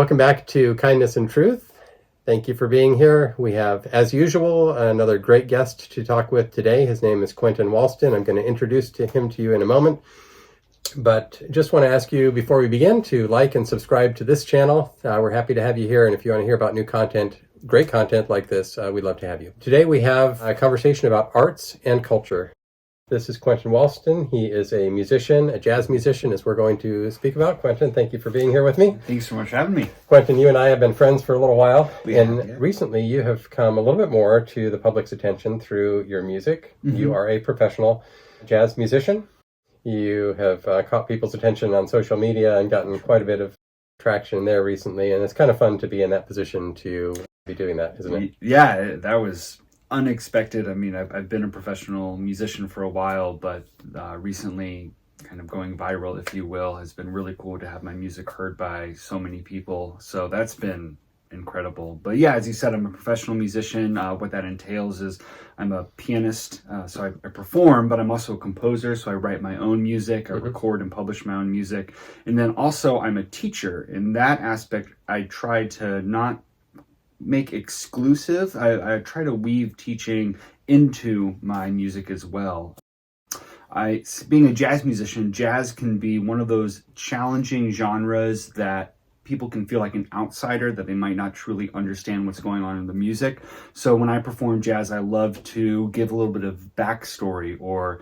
Welcome back to Kindness and Truth. Thank you for being here. We have, as usual, another great guest to talk with today. His name is Quentin Walston. I'm going to introduce him to you in a moment. But just want to ask you before we begin to like and subscribe to this channel. We're happy to have you here. And if you want to hear about new content, great content like this, we'd love to have you. Today we have a conversation about arts and culture. This is Quentin Walston. He is a musician, a jazz musician, as we're going to speak about. Quentin, thank you for being here with me. Thanks so much for having me. Quentin, you and I have been friends for a little while. Yeah. Recently you have come a little bit more to the public's attention through your music. Mm-hmm. You are a professional jazz musician. You have caught people's attention on social media and gotten quite a bit of traction there recently. And it's kind of fun to be in that position to be doing that, isn't it? Yeah, that was unexpected. I mean, I've been a professional musician for a while, but recently kind of going viral, if you will, has been really cool to have my music heard by so many people. So that's been incredible. But yeah, as you said, I'm a professional musician. What that entails is I'm a pianist, so I perform, but I'm also a composer, so I write my own music, I record and publish my own music. And then also I'm a teacher. In that aspect, I try to not make exclusive. I try to weave teaching into my music as well. Being a jazz musician, jazz can be one of those challenging genres that people can feel like an outsider, that they might not truly understand what's going on in the music. So when I perform jazz, I love to give a little bit of backstory or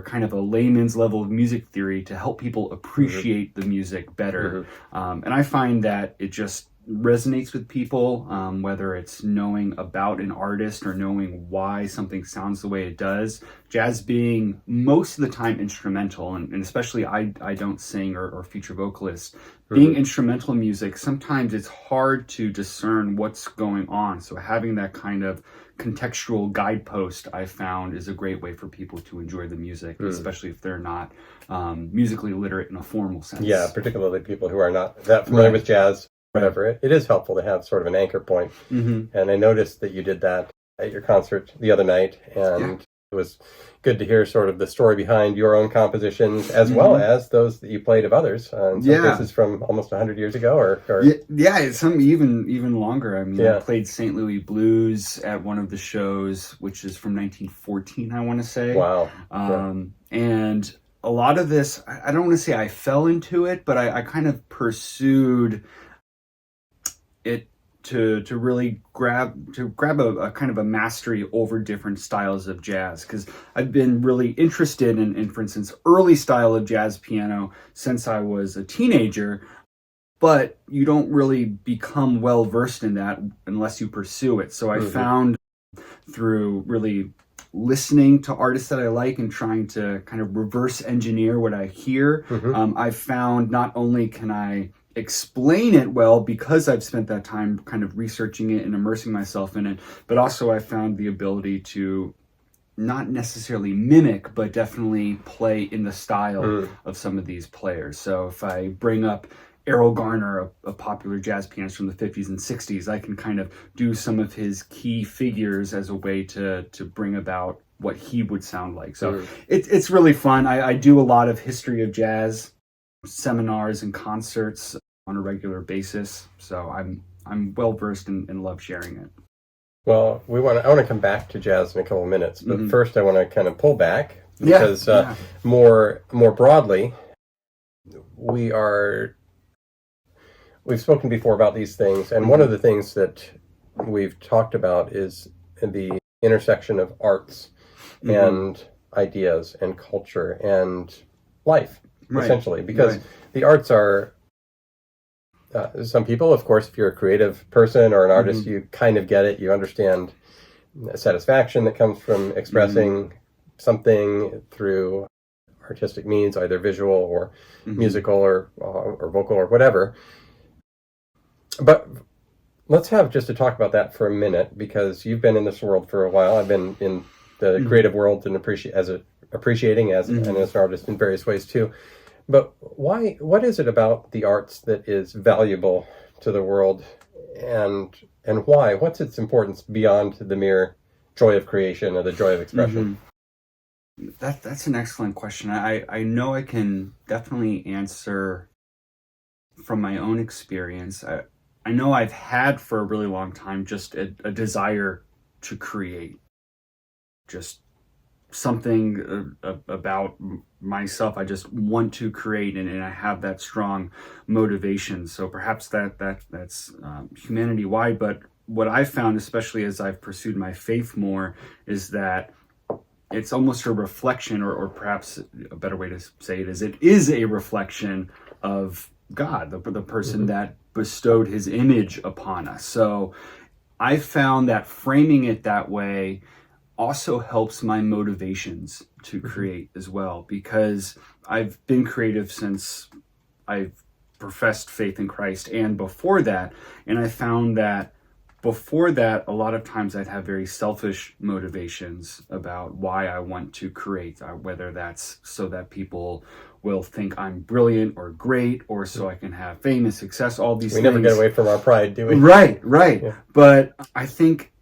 kind of a layman's level of music theory to help people appreciate the music better. And I find that it just resonates with people, whether it's knowing about an artist or knowing why something sounds the way it does. Jazz being most of the time instrumental, and especially I don't sing or feature vocalists. Being instrumental music, sometimes it's hard to discern what's going on. So having that kind of contextual guidepost, I found, is a great way for people to enjoy the music, especially if they're not musically literate in a formal sense. Yeah, particularly people who are not that familiar with jazz. Whatever, it is helpful to have sort of an anchor point. And I noticed that you did that at your concert the other night, and it was good to hear sort of the story behind your own compositions as well as those that you played of others. In some cases from almost 100 years ago, or some even longer. I mean, I played St. Louis Blues at one of the shows, which is from 1914, I want to say. Wow. And a lot of this, I don't want to say I fell into it, but I kind of pursued it to really grab a kind of a mastery over different styles of jazz, because I've been really interested in, for instance, early style of jazz piano since I was a teenager, but you don't really become well versed in that unless you pursue it. So I found through really listening to artists that I like and trying to kind of reverse engineer what I hear, I found not only can I explain it well because I've spent that time kind of researching it and immersing myself in it, but also I found the ability to not necessarily mimic, but definitely play in the style of some of these players. So if I bring up Errol Garner, a popular jazz pianist from the 50s and 60s, I can kind of do some of his key figures as a way to bring about what he would sound like. So it's really fun. I do a lot of history of jazz seminars and concerts on a regular basis, so I'm well versed and love sharing it. Well, I want to come back to jazz in a couple of minutes, but first I want to kind of pull back because more broadly, we've spoken before about these things, and one of the things that we've talked about is the intersection of arts and ideas and culture and life. Essentially, because the arts are, some people, of course, if you're a creative person or an artist, you kind of get it. You understand satisfaction that comes from expressing something through artistic means, either visual or musical or vocal or whatever. But let's have just to talk about that for a minute, because you've been in this world for a while. I've been in the creative world and appreciating as an artist in various ways too. But what is it about the arts that is valuable to the world, and why? What's its importance beyond the mere joy of creation or the joy of expression? That's an excellent question. I know I can definitely answer from my own experience, I know I've had for a really long time just a desire to create, just something about myself. I just want to create, and I have that strong motivation. So perhaps that's humanity wide. But what I found, especially as I've pursued my faith more, is that it's almost a reflection, or perhaps a better way to say it is a reflection of God, the person that bestowed his image upon us. So I found that framing it that way also helps my motivations to create as well, because I've been creative since I've professed faith in Christ and before that. And I found that before that, a lot of times I'd have very selfish motivations about why I want to create, whether that's so that people will think I'm brilliant or great, or so I can have fame and success, all these things. We never get away from our pride, do we? Right. Yeah. But I think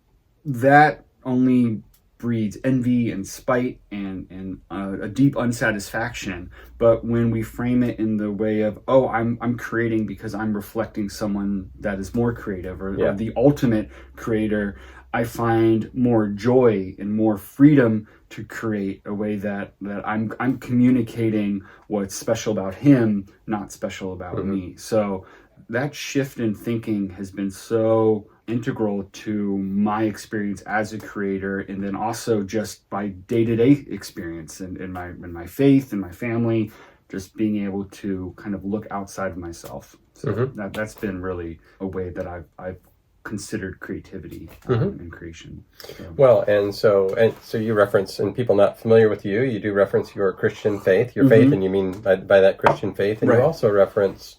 that only breeds envy and spite and a deep unsatisfaction. But when we frame it in the way of, oh, I'm creating because I'm reflecting someone that is more creative, or the ultimate creator, I find more joy and more freedom to create a way that I'm communicating what's special about him, not special about me. So that shift in thinking has been so integral to my experience as a creator, and then also just my day-to-day experience in my faith and my family, just being able to kind of look outside of myself. So that's been really a way that I've considered creativity in creation. So. Well, and so you reference, and people not familiar with you do reference your Christian faith, your faith, and you mean by that Christian faith, and you also reference,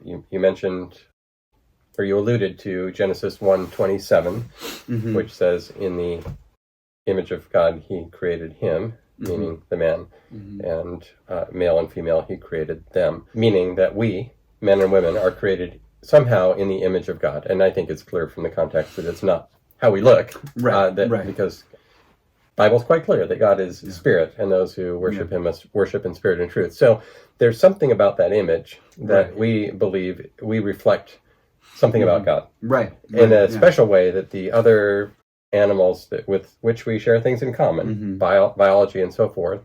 you mentioned, or you alluded to Genesis 1:27, which says, in the image of God he created him, meaning the man, and male and female he created them, meaning that we, men and women, are created somehow in the image of God. And I think it's clear from the context that it's not how we look, because Bible's quite clear that God is spirit, and those who worship him must worship in spirit and truth. So there's something about that image that we believe we reflect something about God. In a special way that the other animals with which we share things in common, biology and so forth,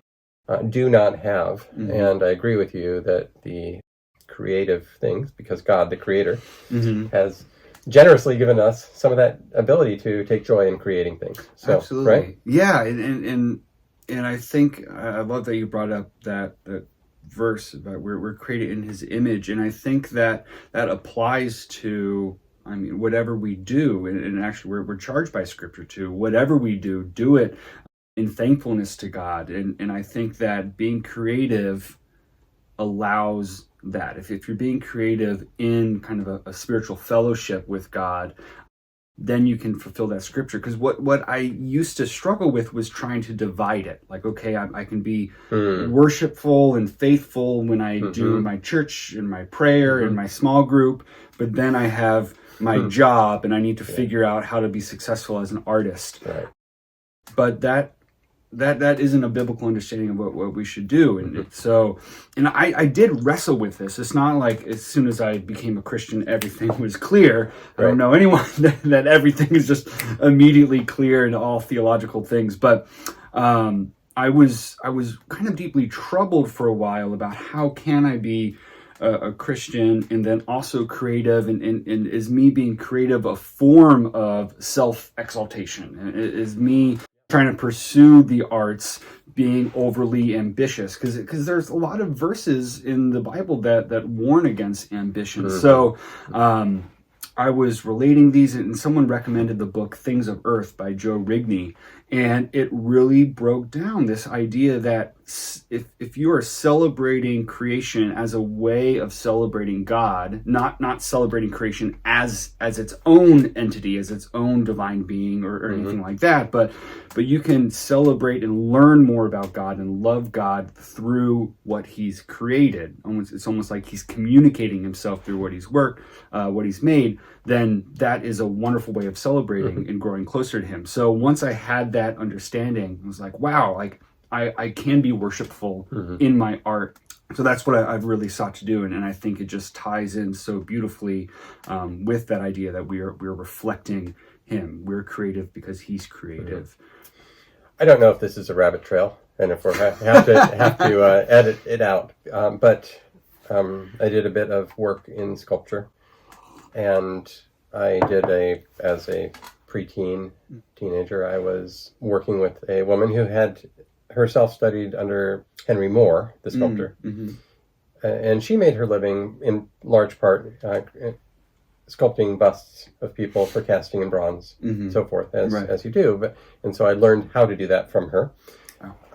do not have. And I agree with you that the creative things, because God, the creator, has generously given us some of that ability to take joy in creating things. So, absolutely. Right? Yeah, and I think I love that you brought up that verse about we're created in his image, and I think that applies to, I mean, whatever we do, and actually we're charged by scripture to whatever we do it in thankfulness to God, and I think that being creative allows that. If you're being creative in kind of a spiritual fellowship with God, then you can fulfill that scripture. Because what I used to struggle with was trying to divide it. Like, okay, I can be worshipful and faithful when I do my church and my prayer and my small group, but then I have my job and I need to figure out how to be successful as an artist. Right. But that isn't a biblical understanding of what we should do. And so I did wrestle with this. It's not like as soon as I became a Christian, everything was clear. I don't know anyone that everything is just immediately clear in all theological things. But I was kind of deeply troubled for a while about how can I be a Christian and then also creative, and is me being creative a form of self-exaltation? And is me trying to pursue the arts being overly ambitious? Because there's a lot of verses in the Bible that warn against ambition. So I was relating these, and someone recommended the book Things of Earth by Joe Rigney, and it really broke down this idea that if you are celebrating creation as a way of celebrating God, not celebrating creation as its own entity, as its own divine being or anything like that, but you can celebrate and learn more about God and love God through what he's created. It's almost like he's communicating himself through what he's worked, what he's made. Then that is a wonderful way of celebrating and growing closer to him. So once I had that understanding, I was like, wow, like I can be worshipful in my art. So that's what I've really sought to do, and I think it just ties in so beautifully with that idea that we're reflecting him. We're creative because he's creative. I don't know if this is a rabbit trail, and if we have to edit it out. But I did a bit of work in sculpture, and I did as a teenager, I was working with a woman who had herself studied under Henry Moore, the sculptor. And she made her living in large part sculpting busts of people for casting in bronze, so forth, as you do. And so I learned how to do that from her.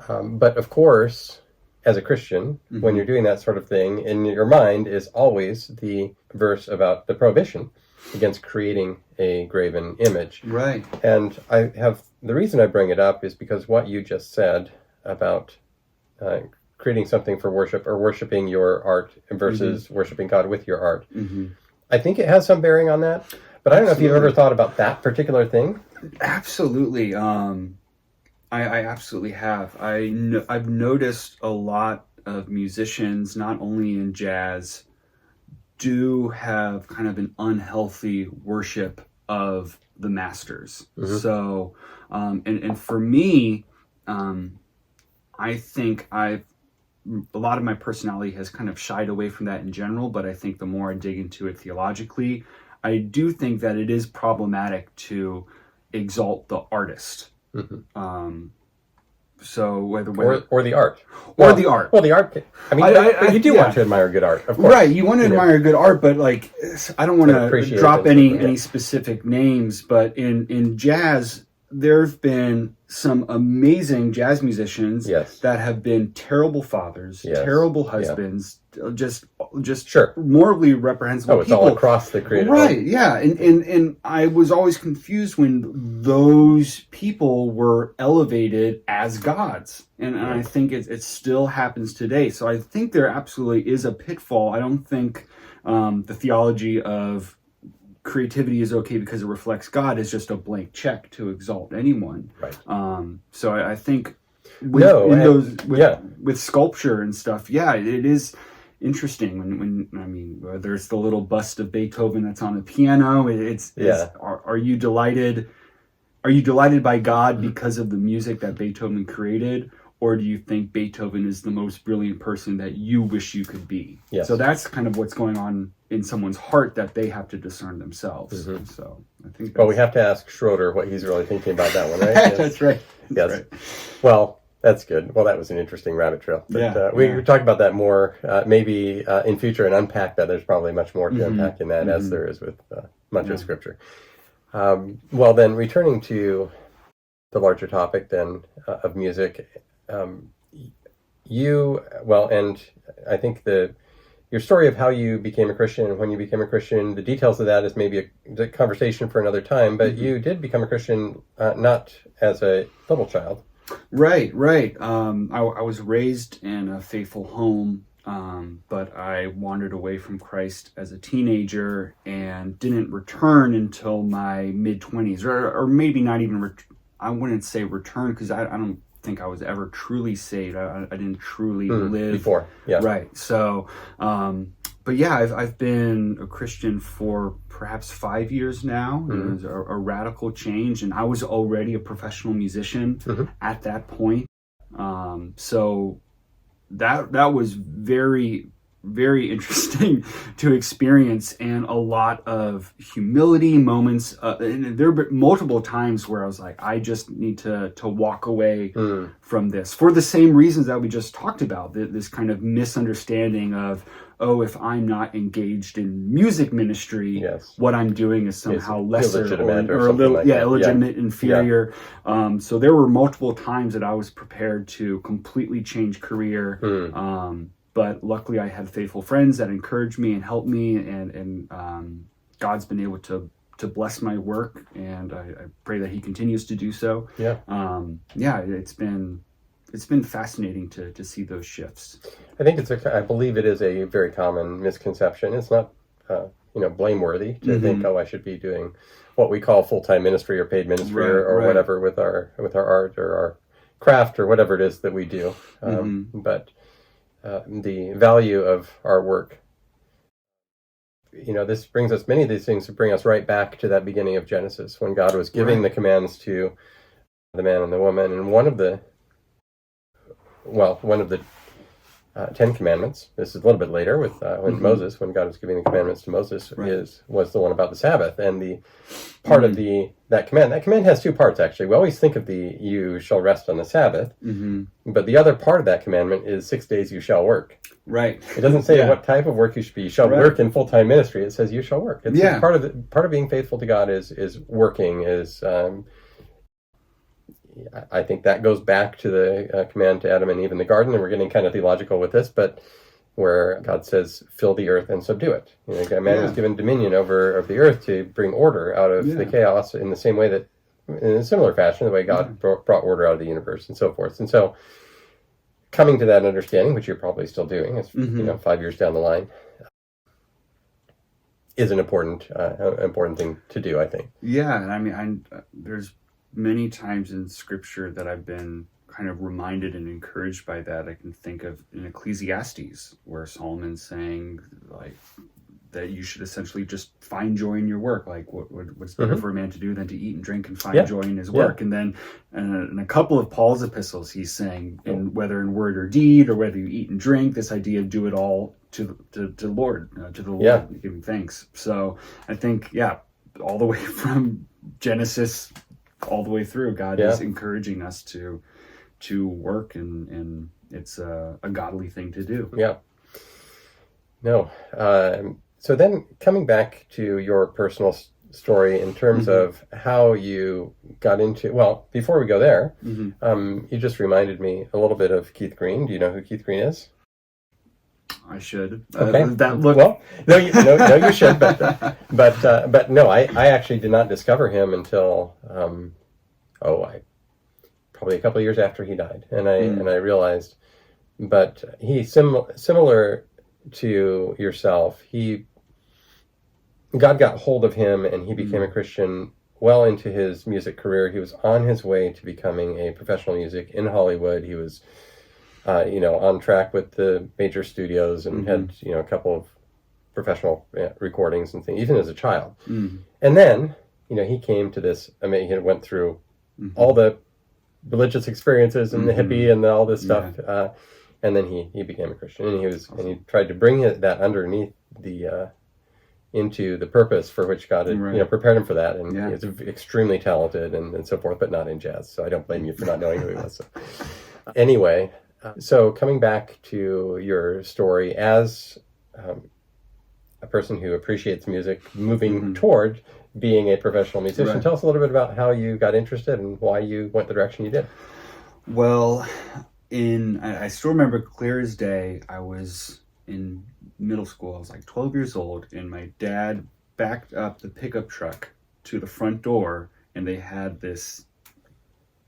But of course, as a Christian, when you're doing that sort of thing, in your mind is always the verse about the prohibition against creating a graven image. Right. And the reason I bring it up is because what you just said about creating something for worship or worshiping your art versus worshiping God with your art. I think it has some bearing on that, but I don't know if you've ever thought about that particular thing. Absolutely. I absolutely have. I've noticed a lot of musicians, not only in jazz, do have kind of an unhealthy worship of the masters. So, and for me, I think a lot of my personality has kind of shied away from that in general, but I think the more I dig into it theologically, I do think that it is problematic to exalt the artist. So whether or the art, or the art. Well, the art. I mean, you do want to admire good art, of course. Right, you want to admire good art, but like, I don't want to drop any specific names. But in jazz, there have been some amazing jazz musicians that have been terrible fathers, terrible husbands, just morally reprehensible it's people. all across the creative. Right, yeah. And I was always confused when those people were elevated as gods. And I think it still happens today. So I think there absolutely is a pitfall. I don't think the theology of creativity is okay because it reflects God is just a blank check to exalt anyone. Right. So I think with sculpture and stuff, it is interesting when whether it's the little bust of Beethoven that's on the piano, are you delighted by God because of the music that Beethoven created, or do you think Beethoven is the most brilliant person that you wish you could be? Yes. So that's kind of what's going on in someone's heart that they have to discern themselves. So I think we have to ask Schroeder what he's really thinking about that one, right? Yes. That's right. Yes. Right. Well, that's good. Well, that was an interesting rabbit trail. But, we talk about that more maybe in future and unpack that. There's probably much more to unpack in that as there is with much of Scripture. Well, then, returning to the larger topic then of music, and I think your story of how you became a Christian and when you became a Christian, the details of that is maybe a conversation for another time, but you did become a Christian not as a little child. Right. I was raised in a faithful home, but I wandered away from Christ as a teenager and didn't return until my mid-20s, or maybe not even, I wouldn't say return, because I don't think I was ever truly saved. I didn't truly live before. Yeah. Right. So, but I've been a Christian for perhaps 5 years now. It was a radical change, and I was already a professional musician at that point. So that was very, very interesting to experience, and a lot of humility moments. And there were multiple times where I was like, I just need to walk away from this for the same reasons that we just talked about. This kind of misunderstanding of, if I'm not engaged in music ministry, what I'm doing is somehow lesser or a little illegitimate, inferior. So there were multiple times that I was prepared to completely change career. But luckily I had faithful friends that encouraged me and helped me, and God's been able to bless my work, and I pray that he continues to do so. It's been fascinating to see those shifts. I think I believe it is a very common misconception. It's not, blameworthy to think, I should be doing what we call full-time ministry or paid ministry or whatever with our art or our craft or whatever it is that we do. But the value of our work. This brings us, many of these things bring us right back to that beginning of Genesis, when God was giving the commands to the man and the woman. And one of the 10 Commandments, this is a little bit later with when Moses, when God was giving the commandments to Moses, was the one about the Sabbath. And the part of that command has two parts, actually. We always think of you shall rest on the Sabbath, but the other part of that commandment is 6 days you shall work. Right. It doesn't say what type of work you should be. You shall work in full-time ministry. It says you shall work. It's part of being faithful to God is working, I think that goes back to the command to Adam and Eve in the garden, and we're getting kind of theological with this, but where God says, fill the earth and subdue it. Man was given dominion over the earth to bring order out of the chaos, in the same way that, in a similar fashion, the way God brought order out of the universe and so forth. And so, coming to that understanding, which you're probably still doing, is 5 years down the line, is an important thing to do, I think. Yeah, I mean, there's many times in Scripture that I've been kind of reminded and encouraged by that. I can think of in Ecclesiastes, where Solomon's saying, like, that you should essentially just find joy in your work. Like, what's better for a man to do than to eat and drink and find joy in his work? And then in a couple of Paul's epistles, he's saying, whether in word or deed, or whether you eat and drink, this idea of do it all to the Lord, giving thanks. So I think, all the way from Genesis all the way through, God is encouraging us to work, and it's a godly thing to do. So then, coming back to your personal story in terms of how you got into, before we go there, you just reminded me a little bit of Keith Green. Do you know who Keith Green is? I should. Okay. That look. Well, no, you should, but no, I actually did not discover him until probably a couple of years after he died, and I realized, but he similar to yourself, God got hold of him, and he became a Christian well into his music career. He was on his way to becoming a professional music in Hollywood. He was on track with the major studios, and had, a couple of professional recordings and things, even as a child. And then, he came to this, he went through all the religious experiences and the hippie and all this stuff. And then he became a Christian, and he tried to bring that underneath into the purpose for which God had prepared him for that. And he's extremely talented and so forth, but not in jazz. So I don't blame you for not knowing who he was. So. Anyway, so coming back to your story as a person who appreciates music, moving toward being a professional musician, tell us a little bit about how you got interested and why you went the direction you did. Well, I still remember clear as day, I was in middle school. I was like 12 years old, and my dad backed up the pickup truck to the front door, and they had this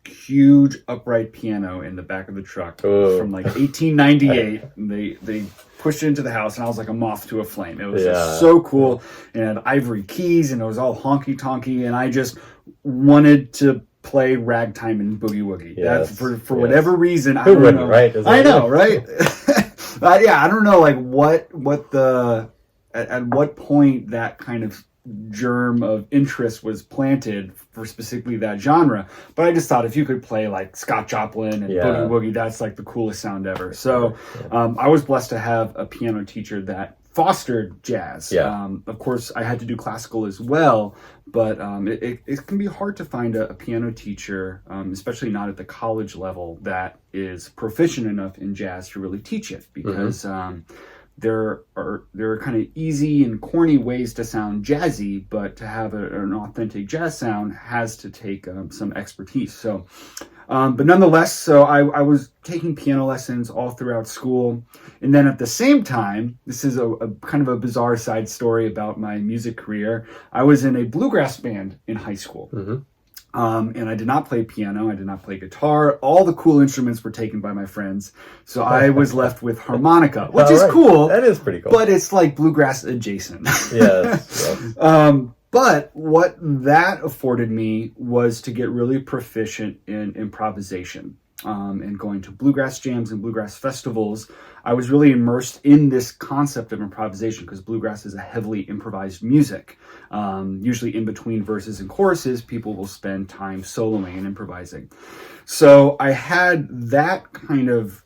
huge upright piano in the back of the truck from like 1898. And they pushed it into the house, and I was like a moth to a flame. It was just so cool, and it had ivory keys, and it was all honky tonky, and I just wanted to play ragtime and boogie woogie. That's for whatever reason. Who wouldn't, right? I know, right? I don't know, like at what point that kind of germ of interest was planted for specifically that genre. But I just thought, if you could play like Scott Joplin and boogie woogie, that's like the coolest sound ever. So I was blessed to have a piano teacher that fostered jazz. Of course, I had to do classical as well, but it can be hard to find a piano teacher, especially not at the college level, that is proficient enough in jazz to really teach it, because there are kind of easy and corny ways to sound jazzy, but to have an authentic jazz sound has to take some expertise. So, but nonetheless, so I was taking piano lessons all throughout school. And then at the same time, this is a kind of a bizarre side story about my music career. I was in a bluegrass band in high school. And I did not play piano. I did not play guitar. All the cool instruments were taken by my friends. So I was left with harmonica, which is cool. That is pretty cool. But it's like bluegrass adjacent. Yes. But what that afforded me was to get really proficient in improvisation. and going to bluegrass jams and bluegrass festivals, I was really immersed in this concept of improvisation, because bluegrass is a heavily improvised music. Usually in between verses and choruses, people will spend time soloing and improvising. So I had that kind of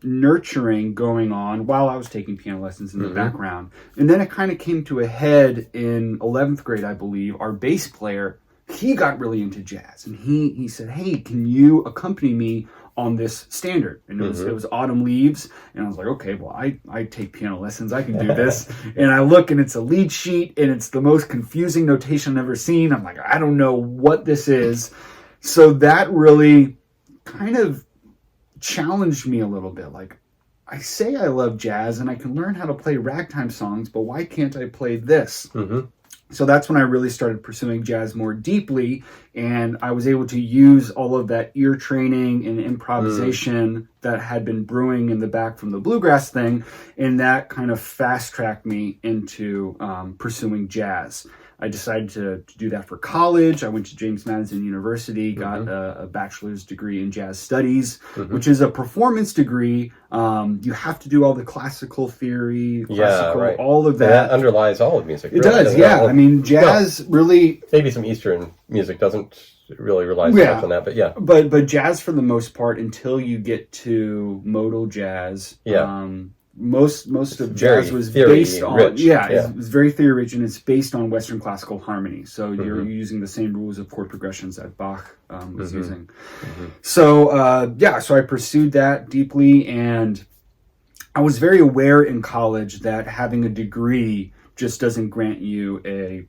nurturing going on while I was taking piano lessons in the background. And then it kind of came to a head in 11th grade, I believe. Our bass player, he got really into jazz, and he said, "Hey, can you accompany me on this standard?" And it was Autumn Leaves, and I was like, okay, well, I take piano lessons, I can do this. And I look, and it's a lead sheet, and it's the most confusing notation I've ever seen. I'm like, I don't know what this is. So that really kind of challenged me a little bit. Like, I say I love jazz and I can learn how to play ragtime songs, but why can't I play this? So that's when I really started pursuing jazz more deeply, and I was able to use all of that ear training and improvisation that had been brewing in the back from the bluegrass thing, and that kind of fast-tracked me into pursuing jazz. I decided to do that for college. I went to James Madison University, got a bachelor's degree in jazz studies, which is a performance degree. You have to do all the classical theory, all of that. That underlies all of music. It does, yeah. I mean, jazz really... Maybe some Eastern music doesn't really rely so much on that, but yeah. But jazz, for the most part, until you get to modal jazz... Most of jazz was based on it was very theory rich, and it's based on Western classical harmony. So you're using the same rules of chord progressions that Bach was using. So so I pursued that deeply, and I was very aware in college that having a degree just doesn't grant you a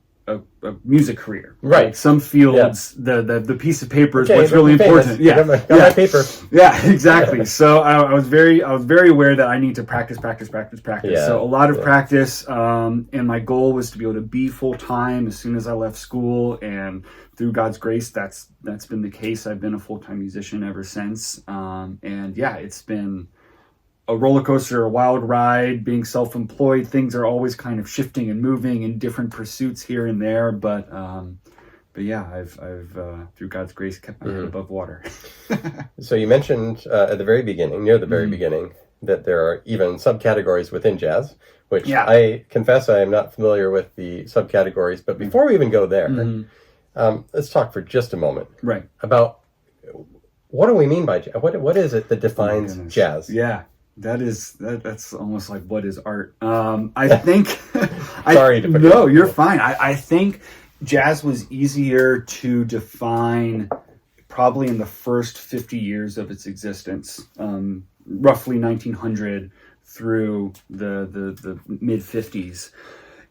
music career. Right. Like some fields, the piece of paper is what's really important. Got my paper. Yeah, exactly. So I was very aware that I need to practice. Yeah. So a lot of practice, and my goal was to be able to be full time as soon as I left school. And through God's grace, that's been the case. I've been a full time musician ever since. And yeah, it's been a roller coaster, a wild ride. Being self-employed, things are always kind of shifting and moving in different pursuits here and there. But yeah, I've through God's grace kept my head above water. So you mentioned at the very beginning, near the very beginning, that there are even subcategories within jazz, which I confess I am not familiar with the subcategories. But before we even go there, let's talk for just a moment about what do we mean by jazz? What is it that defines jazz? Yeah. That's almost like, what is art? I think. Sorry to put no, you're fine. I think jazz was easier to define probably in the first 50 years of its existence, roughly 1900 through the mid 50s.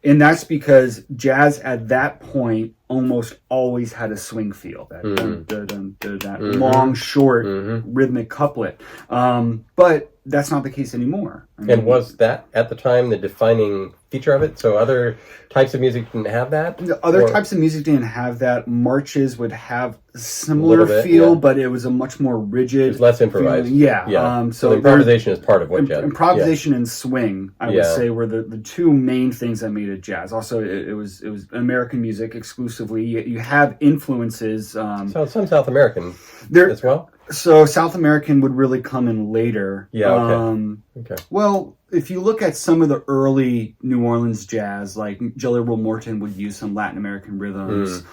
And that's because jazz at that point almost always had a swing feel, that long, short rhythmic couplet. But that's not the case anymore. And was that at the time the defining feature of it? So other types of music didn't have that? Types of music didn't have that. Marches would have a similar feel, but it was a much more rigid. It was less improvised. Feeling. So improvisation is part of what jazz. Improvisation and swing, I would say, were the two main things that made it jazz. Also, it was American music exclusively. You have influences. Some South American as well. So South American would really come in later. Yeah, okay. Well, if you look at some of the early New Orleans jazz, like Jelly Roll Morton would use some Latin American rhythms.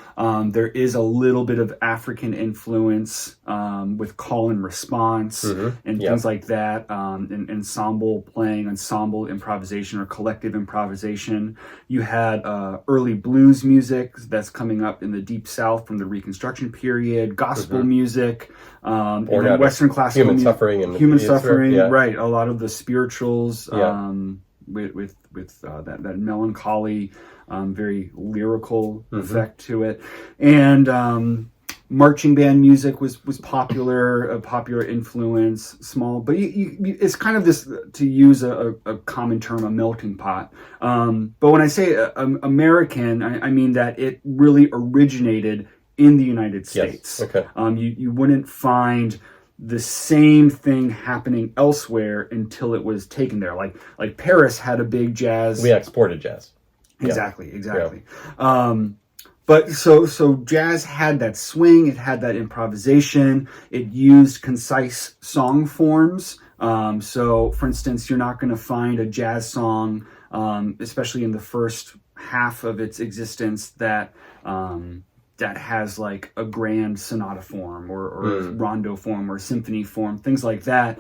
There is a little bit of African influence with call and response and things like that. And ensemble playing, ensemble improvisation or collective improvisation. You had early blues music that's coming up in the Deep South from the Reconstruction period, gospel music, and then Western classical human suffering and human suffering, right? A lot of the spirituals with that melancholy, very lyrical effect to it, and marching band music was popular, a popular influence, small, but it's kind of this, to use a common term, a melting pot. But when I say American, I mean that it really originated in the United States. Yes. Okay. You wouldn't find the same thing happening elsewhere until it was taken there. Like Paris had a big jazz. We exported jazz. Exactly. Yeah. But so jazz had that swing, it had that improvisation, it used concise song forms. So, for instance, you're not going to find a jazz song, especially in the first half of its existence, that has like a grand sonata form or rondo form or symphony form, things like that.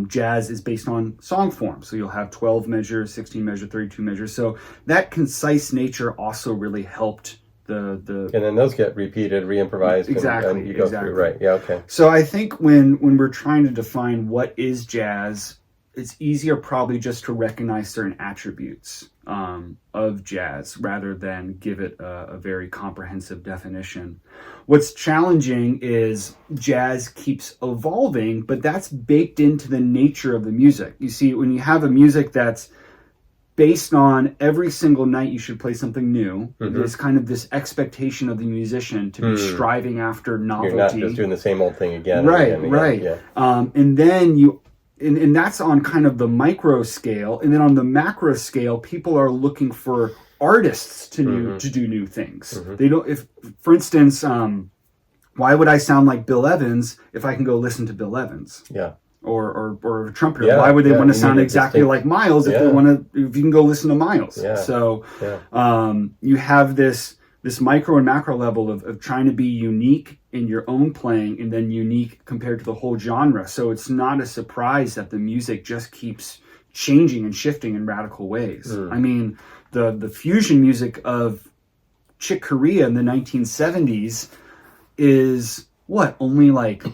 Jazz is based on song form. So you'll have 12 measures, 16 measures, 32 measures. So that concise nature also really helped the and then those get repeated, re-improvised, exactly, and you go exactly. through, right? Yeah, okay. So I think when we're trying to define what is jazz, it's easier probably just to recognize certain attributes of jazz rather than give it a very comprehensive definition. What's challenging is jazz keeps evolving, but that's baked into the nature of the music. You see, when you have a music that's based on every single night you should play something new, there's kind of this expectation of the musician to be striving after novelty. You're not just doing the same old thing again. Right, and again, right. Yeah. And then and that's on kind of the micro scale. And then on the macro scale, people are looking for artists to do new things. They don't, for instance, why would I sound like Bill Evans if I can go listen to Bill Evans? Yeah. Or a trumpeter. Yeah, Why would they want to sound need a exactly distinct- like Miles if they want to? If you can go listen to Miles. Yeah. So you have this micro and macro level of trying to be unique in your own playing and then unique compared to the whole genre. So it's not a surprise that the music just keeps changing and shifting in radical ways. I mean, the fusion music of Chick Corea in the 1970s is only like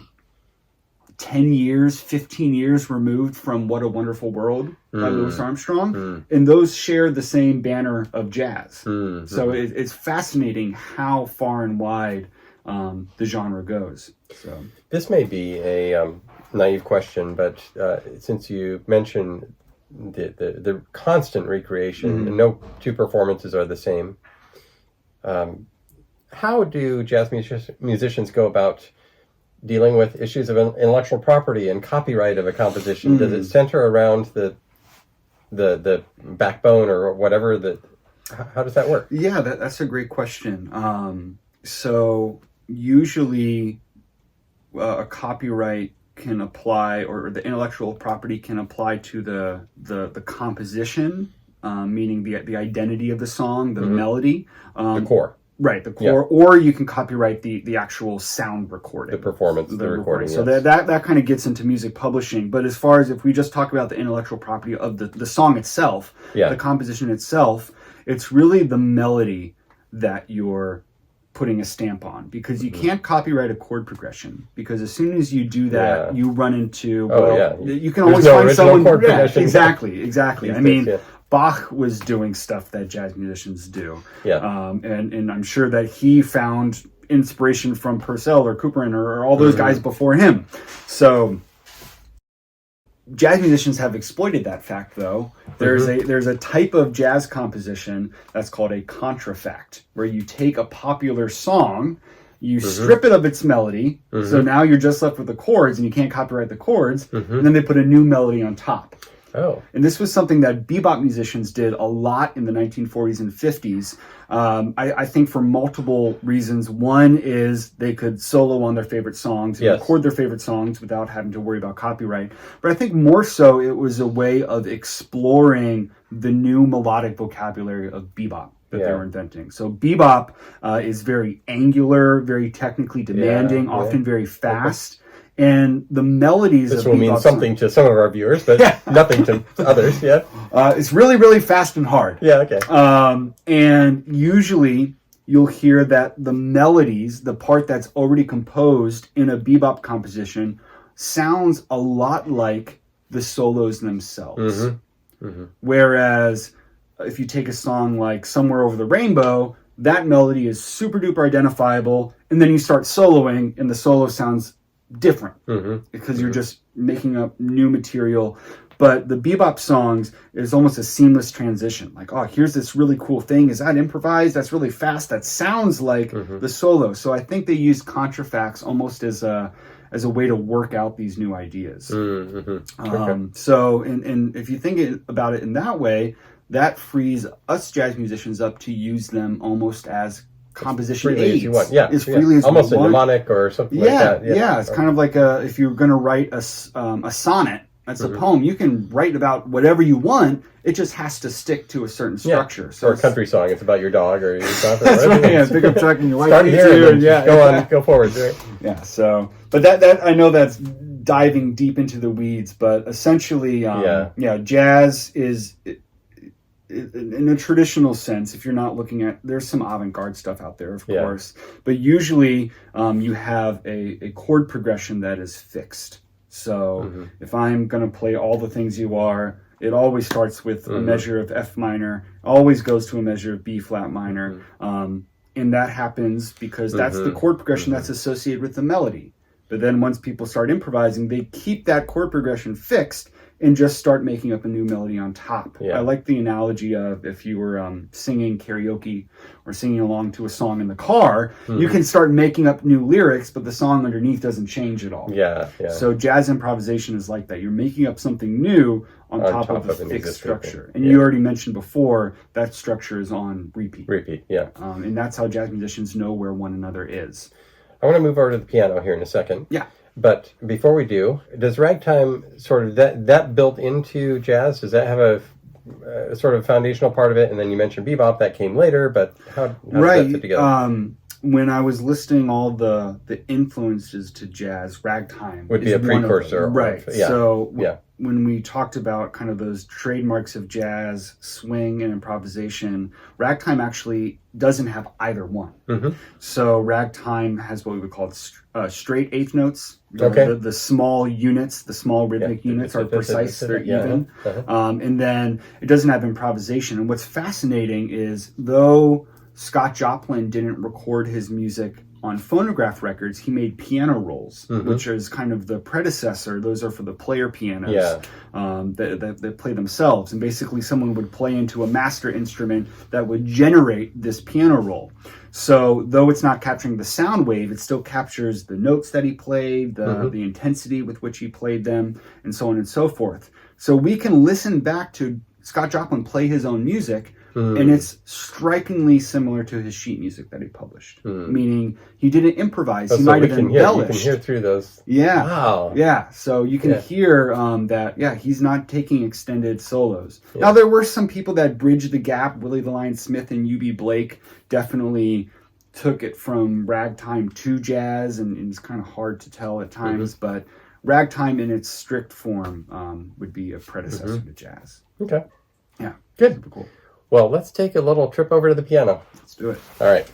10 years, 15 years removed from What a Wonderful World by Louis Armstrong. And those share the same banner of jazz. So it's fascinating how far and wide the genre goes. So this may be a naive question, but since you mentioned the constant recreation, and no two performances are the same, how do jazz musicians go about dealing with issues of intellectual property and copyright of a composition? Does it center around the backbone or whatever? How does that work? Yeah, that's a great question. So usually a copyright can apply, or the intellectual property can apply to the composition, meaning the identity of the song, the melody, The core. Right, the core, or you can copyright the actual sound recording. The performance, the recording. So yes. that kind of gets into music publishing. But as far as if we just talk about the intellectual property of the song itself, the composition itself, it's really the melody that you're putting a stamp on, because you can't copyright a chord progression, because as soon as you do that, you run into, you can always find someone. Exactly. I mean, Bach was doing stuff that jazz musicians do. And I'm sure that he found inspiration from Purcell or Couperin or all those guys before him. So jazz musicians have exploited that fact, though. There's a type of jazz composition that's called a contrafact, where you take a popular song, you strip it of its melody, so now you're just left with the chords, and you can't copyright the chords, and then they put a new melody on top. And this was something that bebop musicians did a lot in the 1940s and 50s. I think for multiple reasons. One is they could solo on their favorite songs and record their favorite songs without having to worry about copyright. But I think more so it was a way of exploring the new melodic vocabulary of bebop that they were inventing. So bebop is very angular, very technically demanding, often very fast. And the melodies this of will mean something to some of our viewers, but nothing to others. It's really, really fast and hard. And usually you'll hear that the melodies, the part that's already composed in a bebop composition, sounds a lot like the solos themselves. Whereas if you take a song like Somewhere Over the Rainbow, that melody is super duper identifiable, and then you start soloing and the solo sounds different because you're just making up new material. But the bebop songs is almost a seamless transition. Like, oh, here's this really cool thing. Is that improvised? That's really fast. That sounds like the solo. So I think they use contrafacts almost as a way to work out these new ideas. So, and if you think about it in that way, that frees us jazz musicians up to use them almost as composition freely aids. as you want. Yeah, As freely as almost you a want. mnemonic or something like that. Yeah. It's kind of like if you're going to write a sonnet, that's a poem. You can write about whatever you want. It just has to stick to a certain structure. So or a country song. It's about your dog or your stuff. That's right. Yeah, pick up truck and your wife Start needs here you. and then go forward. Right? Yeah. So, but that I know that's diving deep into the weeds. But essentially, jazz is. In a traditional sense, if you're not looking at, there's some avant-garde stuff out there, of course, but usually you have a chord progression that is fixed. So if I'm going to play All the Things You Are, it always starts with a measure of F minor, always goes to a measure of B flat minor. And that happens because that's the chord progression that's associated with the melody. But then once people start improvising, they keep that chord progression fixed and just start making up a new melody on top. I like the analogy of if you were singing karaoke or singing along to a song in the car, you can start making up new lyrics, but the song underneath doesn't change at all. So jazz improvisation is like that. You're making up something new on top of a fixed structure. And you already mentioned before, that structure is on repeat. And that's how jazz musicians know where one another is. I want to move over to the piano here in a second. But before we do, does ragtime sort of that built into jazz? Does that have a sort of foundational part of it? And then you mentioned bebop, that came later, but how does that fit together? When I was listing all the influences to jazz, ragtime would be a precursor. Right. When we talked about kind of those trademarks of jazz, swing and improvisation, ragtime actually doesn't have either one. So ragtime has what we would call straight eighth notes. The small units, the small rhythmic units are precise, they're even. And then it doesn't have improvisation. And what's fascinating is though Scott Joplin didn't record his music on phonograph records, he made piano rolls, which is kind of the predecessor. Those are for the player pianos that play themselves. And basically someone would play into a master instrument that would generate this piano roll. So though it's not capturing the sound wave, it still captures the notes that he played, the intensity with which he played them, and so on and so forth. So we can listen back to Scott Joplin play his own music, and it's strikingly similar to his sheet music that he published. Meaning he didn't improvise; he might have embellished. You can hear through those. So you can hear that. He's not taking extended solos. Now there were some people that bridged the gap. Willie the Lion Smith and U.B. Blake definitely took it from ragtime to jazz, and it's kind of hard to tell at times. But ragtime in its strict form would be a predecessor to jazz. Okay. Yeah. Good. Super cool. Well, let's take a little trip over to the piano. Let's do it. All right.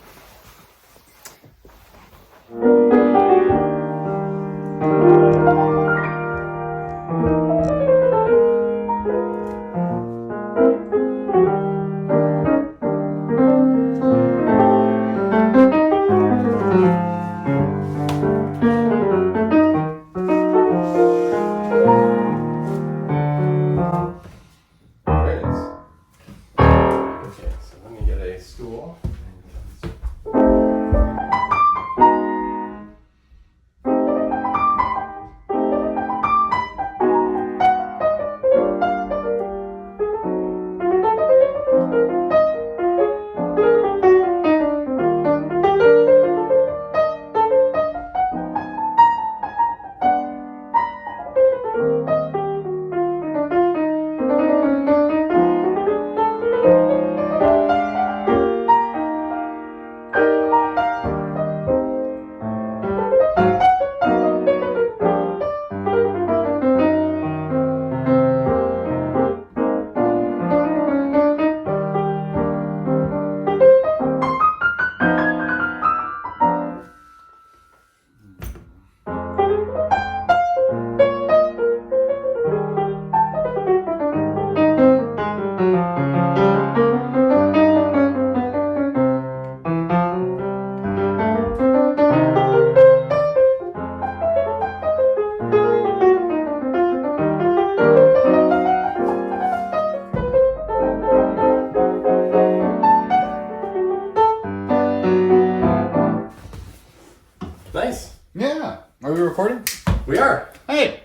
Nice. Yeah. Are we recording? We are. Hey.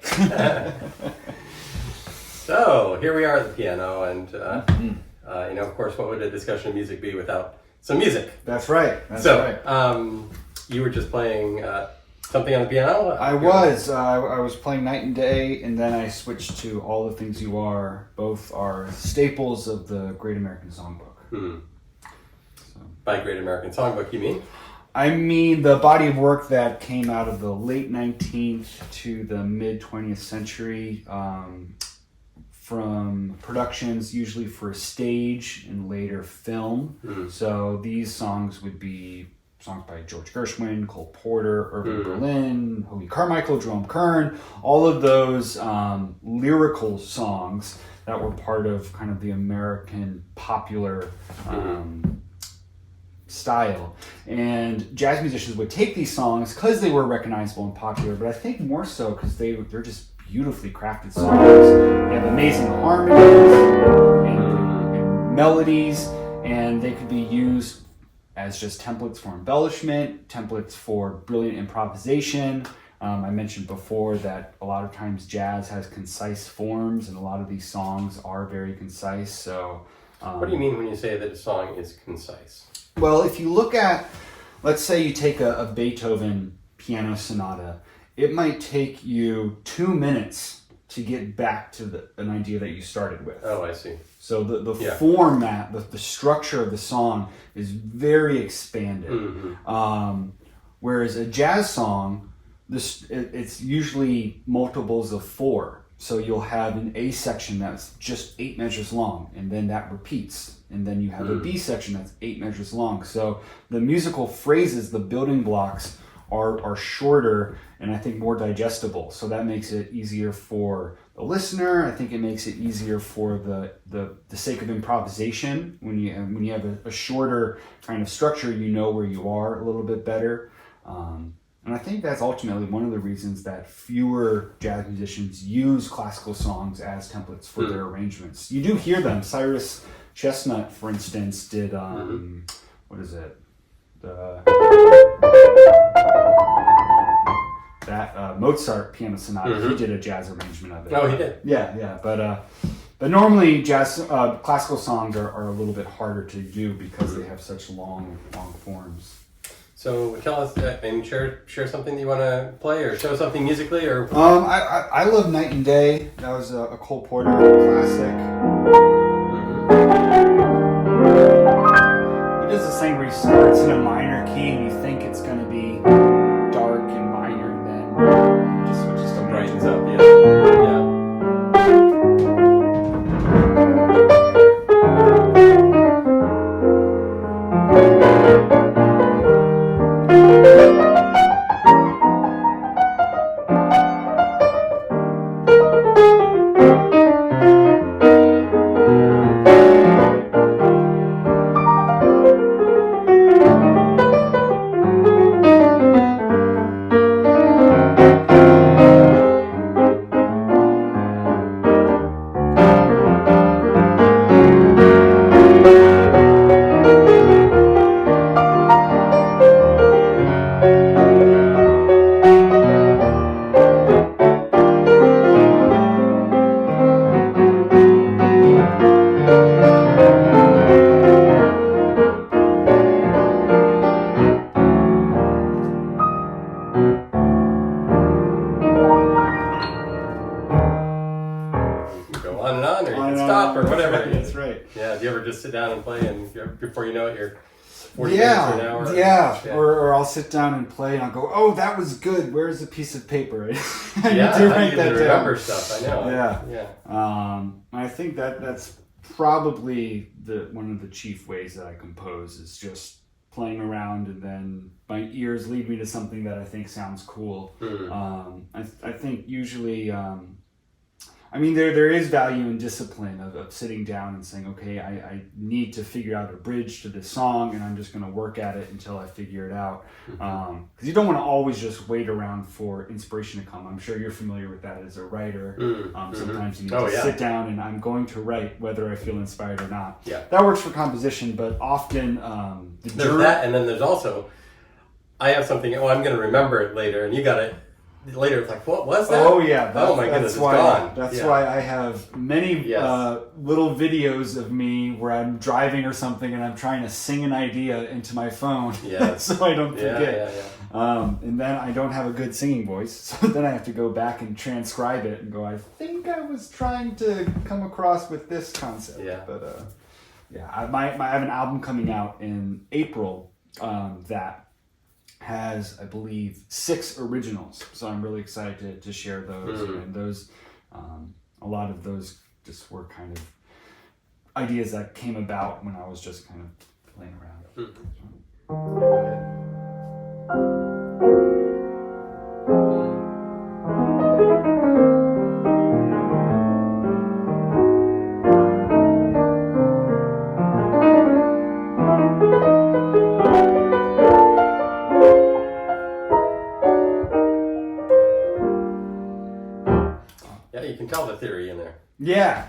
So here we are at the piano, and of course, what would a discussion of music be without some music. That's right. You were just playing something on the piano? I was playing Night and Day, and then I switched to All the Things You Are. Both are staples of the Great American Songbook. So. By Great American Songbook, you mean? I mean the body of work that came out of the late 19th to the mid 20th century, from productions usually for stage and later film. So these songs would be songs by George Gershwin, Cole Porter, Irving Berlin, Hoagy Carmichael, Jerome Kern, all of those lyrical songs that were part of kind of the American popular style. And jazz musicians would take these songs because they were recognizable and popular, but I think more so because they're just beautifully crafted songs. They have amazing harmonies and melodies, and they could be used as just templates for embellishment, templates for brilliant improvisation. I mentioned before that a lot of times jazz has concise forms, and a lot of these songs are very concise. So, what do you mean when you say that a song is concise? Well, if you look at, let's say you take a Beethoven piano sonata, it might take you 2 minutes to get back to an idea that you started with. Oh, I see. So the format, the structure of the song is very expanded. Whereas a jazz song, it's usually multiples of 4. So you'll have an A section that's just 8 measures long, and then that repeats. And then you have a B section that's 8 measures long. So the musical phrases, the building blocks, are shorter and I think more digestible. So that makes it easier for the listener. I think it makes it easier for the sake of improvisation. When you have a shorter kind of structure, you know where you are a little bit better. And I think that's ultimately one of the reasons that fewer jazz musicians use classical songs as templates for their arrangements. You do hear them. Cyrus Chestnut, for instance, did, what is it? That Mozart piano sonata, he did a jazz arrangement of it. Oh, he did? Yeah. But normally classical songs are a little bit harder to do because they have such long forms. So tell us and share something that you want to play or show something musically or. I love Night and Day. That was a Cole Porter classic. He does this thing where he starts in a minor key and you think it's going to be dark and minor, and then just switches to brightens up. Yeah. Yeah, do you ever just sit down and play and before you know it you're 40 minutes or an hour? Yeah. Or I'll sit down and play and I'll go, oh, that was good. Where's a piece of paper? I need to write that down. Remember stuff, I know. Yeah. I think that's probably one of the chief ways that I compose is just playing around, and then my ears lead me to something that I think sounds cool. I think usually there is value in discipline of sitting down and saying, okay, I need to figure out a bridge to this song, and I'm just going to work at it until I figure it out. Because you don't want to always just wait around for inspiration to come. I'm sure you're familiar with that as a writer. Sometimes you need to sit down and I'm going to write whether I feel inspired or not. Yeah. That works for composition, but often there's that, and then there's also, I have something, I'm going to remember it later, and you got to later it's like, what was that? Oh yeah. Oh my goodness, That's why. it's gone. That's Yeah. why I have many Yes. little videos of me where I'm driving or something and I'm trying to sing an idea into my phone, Yes. so I don't Yeah, forget. yeah. And then I don't have a good singing voice, so then I have to go back and transcribe it and go, I think I was trying to come across with this concept. Yeah. But yeah, I have an album coming out in April that has, I believe, 6 originals. So I'm really excited to share those. And those, a lot of those just were kind of ideas that came about when I was just kind of playing around. Yeah, you can tell the theory in there. Yeah.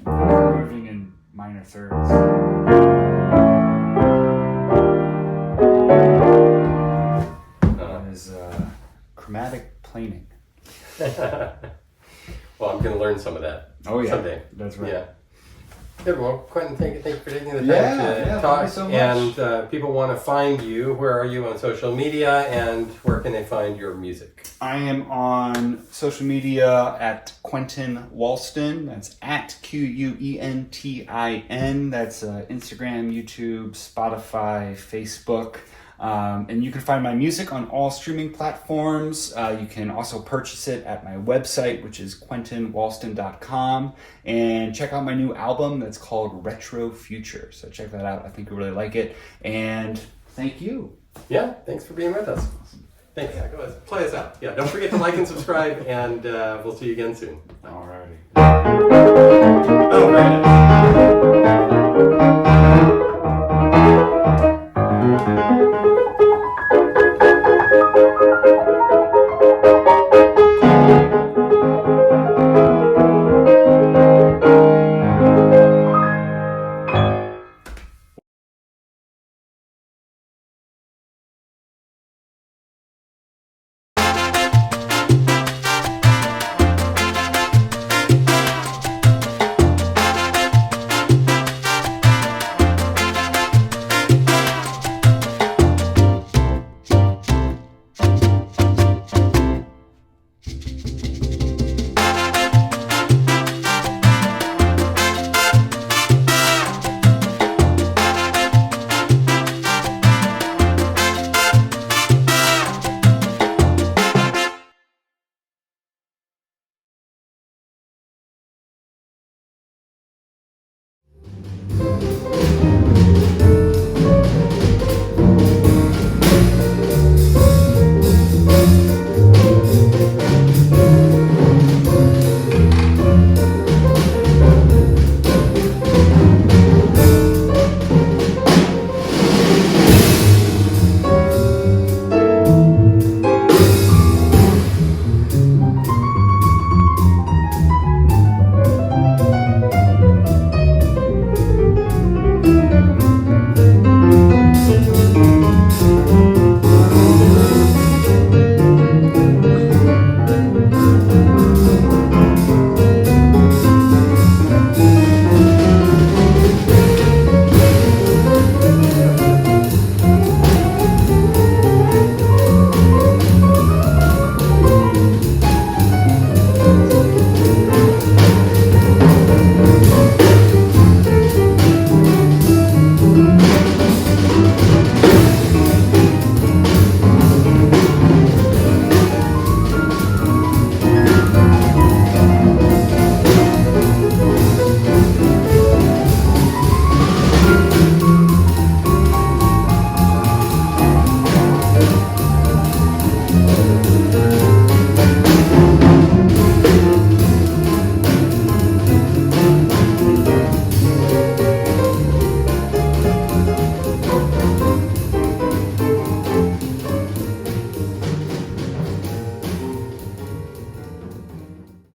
Moving in minor thirds. That is chromatic planing. Well, I'm going to learn some of that. Oh yeah, someday. That's right. Yeah. Good. Well, Quentin, thank you for taking the time Yeah, to talk. thank you so much. And people want to find you. Where are you on social media, and where can they find your music? I am on social media at Quentin Walston. That's at QUENTIN. That's Instagram, YouTube, Spotify, Facebook. And you can find my music on all streaming platforms. You can also purchase it at my website, which is quentinwalston.com. And check out my new album that's called Retro Future. So check that out. I think you'll really like it. And thank you. Yeah, thanks for being with us. Thanks. Yeah, go ahead. Play us out. Yeah, don't forget to like and subscribe, and we'll see you again soon. All righty. Oh, Brandon.